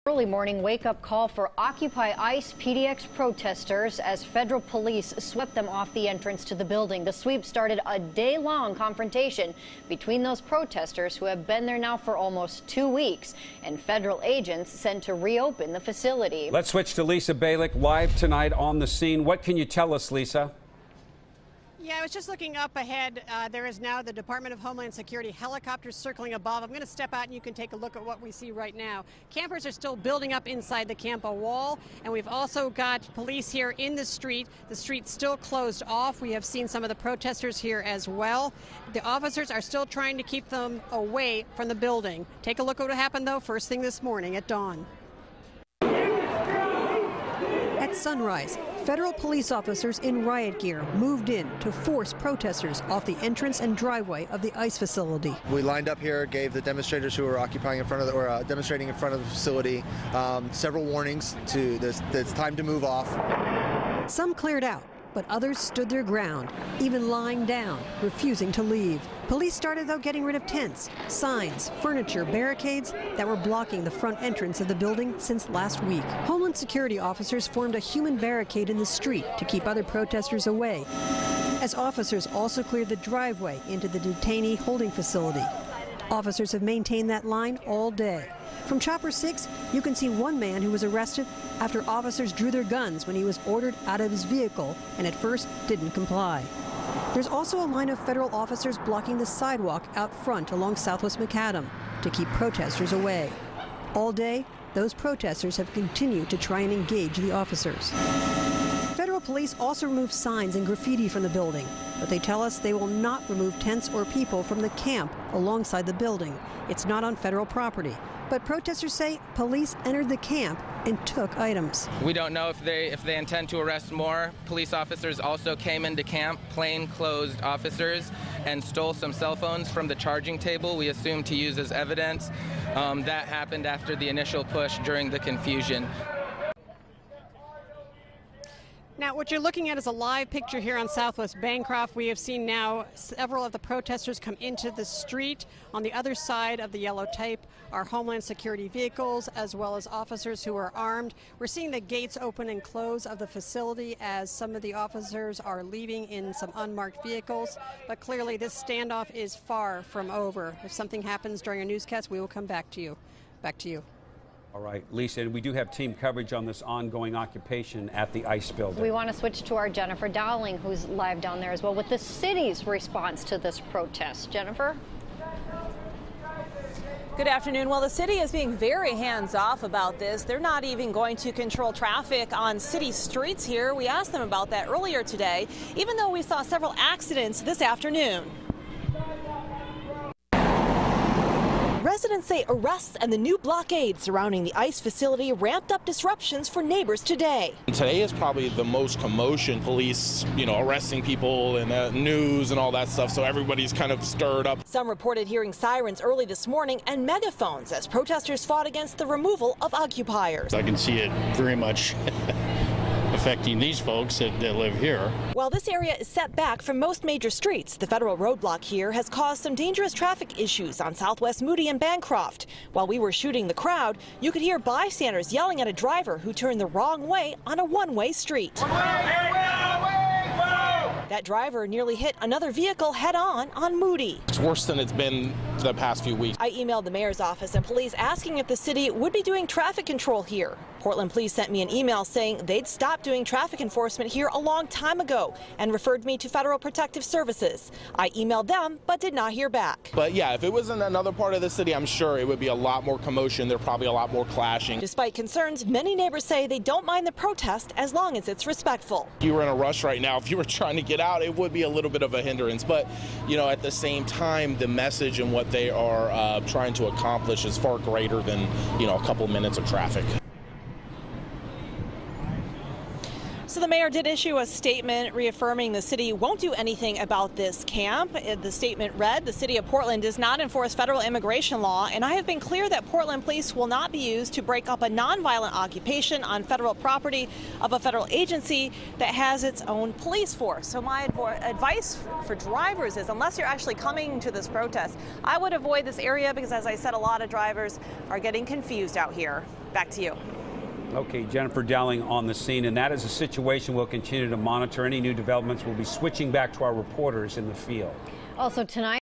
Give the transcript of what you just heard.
Early morning wake-up call for Occupy ICE PDX protesters as federal police swept them off the entrance to the building. The sweep started a day-long confrontation between those protesters who have been there now for almost 2 weeks and federal agents sent to reopen the facility. Let's switch to Lisa Balick live tonight on the scene. What can you tell us, Lisa? Yeah, I was just looking up ahead. There is now the Department of Homeland Security helicopters circling above. I'm going to step out and you can take a look at what we see right now. Campers are still building up inside the Campo wall, and we've also got police here in the street. The street's still closed off. We have seen some of the protesters here as well. The officers are still trying to keep them away from the building. Take a look at what happened, though, first thing this morning at dawn. At sunrise, federal police officers in riot gear moved in to force protesters off the entrance and driveway of the ICE facility. We lined up here, gave the demonstrators who were occupying in front of demonstrating in front of the facility several warnings to this. It's time to move off. Some cleared out, but others stood their ground, even lying down, refusing to leave. Police started, though, getting rid of tents, signs, furniture, barricades that were blocking the front entrance of the building since last week. Homeland Security officers formed a human barricade in the street to keep other protesters away, as officers also cleared the driveway into the detainee holding facility. Officers have maintained that line all day. From Chopper 6, you can see one man who was arrested after officers drew their guns when he was ordered out of his vehicle and at first didn't comply. There's also a line of federal officers blocking the sidewalk out front along Southwest Macadam to keep protesters away. All day, those protesters have continued to try and engage the officers. Federal police also removed signs and graffiti from the building, but they tell us they will not remove tents or people from the camp alongside the building. It's not on federal property. But protesters say police entered the camp and took items. We don't know if they intend to arrest more. Police officers also came into camp, plainclothes officers, and stole some cell phones from the charging table we assume to use as evidence. That happened after the initial push during the confusion. Now, what you're looking at is a live picture here on Southwest Bancroft. We have seen now several of the protesters come into the street. On the other side of the yellow tape are Homeland Security vehicles as well as officers who are armed. We're seeing the gates open and close of the facility as some of the officers are leaving in some unmarked vehicles. But clearly this standoff is far from over. If something happens during our newscast, we will come back to you. Back to you. All right, Lisa, and we do have team coverage on this ongoing occupation at the ICE building. We want to switch to our Jennifer Dowling, who's live down there as well, with the city's response to this protest. Jennifer? Good afternoon. Well, the city is being very hands-off about this. They're not even going to control traffic on city streets here. We asked them about that earlier today, even though we saw several accidents this afternoon. Residents say arrests and the new blockade surrounding the ICE facility ramped up disruptions for neighbors today. Today is probably the most commotion. Police, arresting people and news and all that stuff, so everybody's kind of stirred up. Some reported hearing sirens early this morning and megaphones as protesters fought against the removal of occupiers. I can see it very much affecting these folks that live here. While this area is set back from most major streets, the federal roadblock here has caused some dangerous traffic issues on Southwest Moody and Bancroft. While we were shooting the crowd, you could hear bystanders yelling at a driver who turned the wrong way on a one-way street. That driver nearly hit another vehicle head-on on Moody. It's worse than it's been the past few weeks. I emailed the mayor's office and police asking if the city would be doing traffic control here. Portland Police sent me an email saying they'd stopped doing traffic enforcement here a long time ago and referred me to Federal Protective Services. I emailed them but did not hear back. But yeah, if it was in another part of the city, I'm sure it would be a lot more commotion. There'd probably a lot more clashing. Despite concerns, many neighbors say they don't mind the protest as long as it's respectful. If you were in a rush right now, if you were trying to get out, it would be a little bit of a hindrance. But, at the same time, the message and what they are trying to accomplish is far greater than, a couple minutes of traffic. So the mayor did issue a statement reaffirming the city won't do anything about this camp. The statement read, "The city of Portland does not enforce federal immigration law, and I have been clear that Portland police will not be used to break up a nonviolent occupation on federal property of a federal agency that has its own police force." So my advice for drivers is, unless you're actually coming to this protest, I would avoid this area because, as I said, a lot of drivers are getting confused out here. Back to you. Okay, Jennifer Dowling on the scene, and that is a situation we'll continue to monitor. Any new developments, we'll be switching back to our reporters in the field. Also tonight.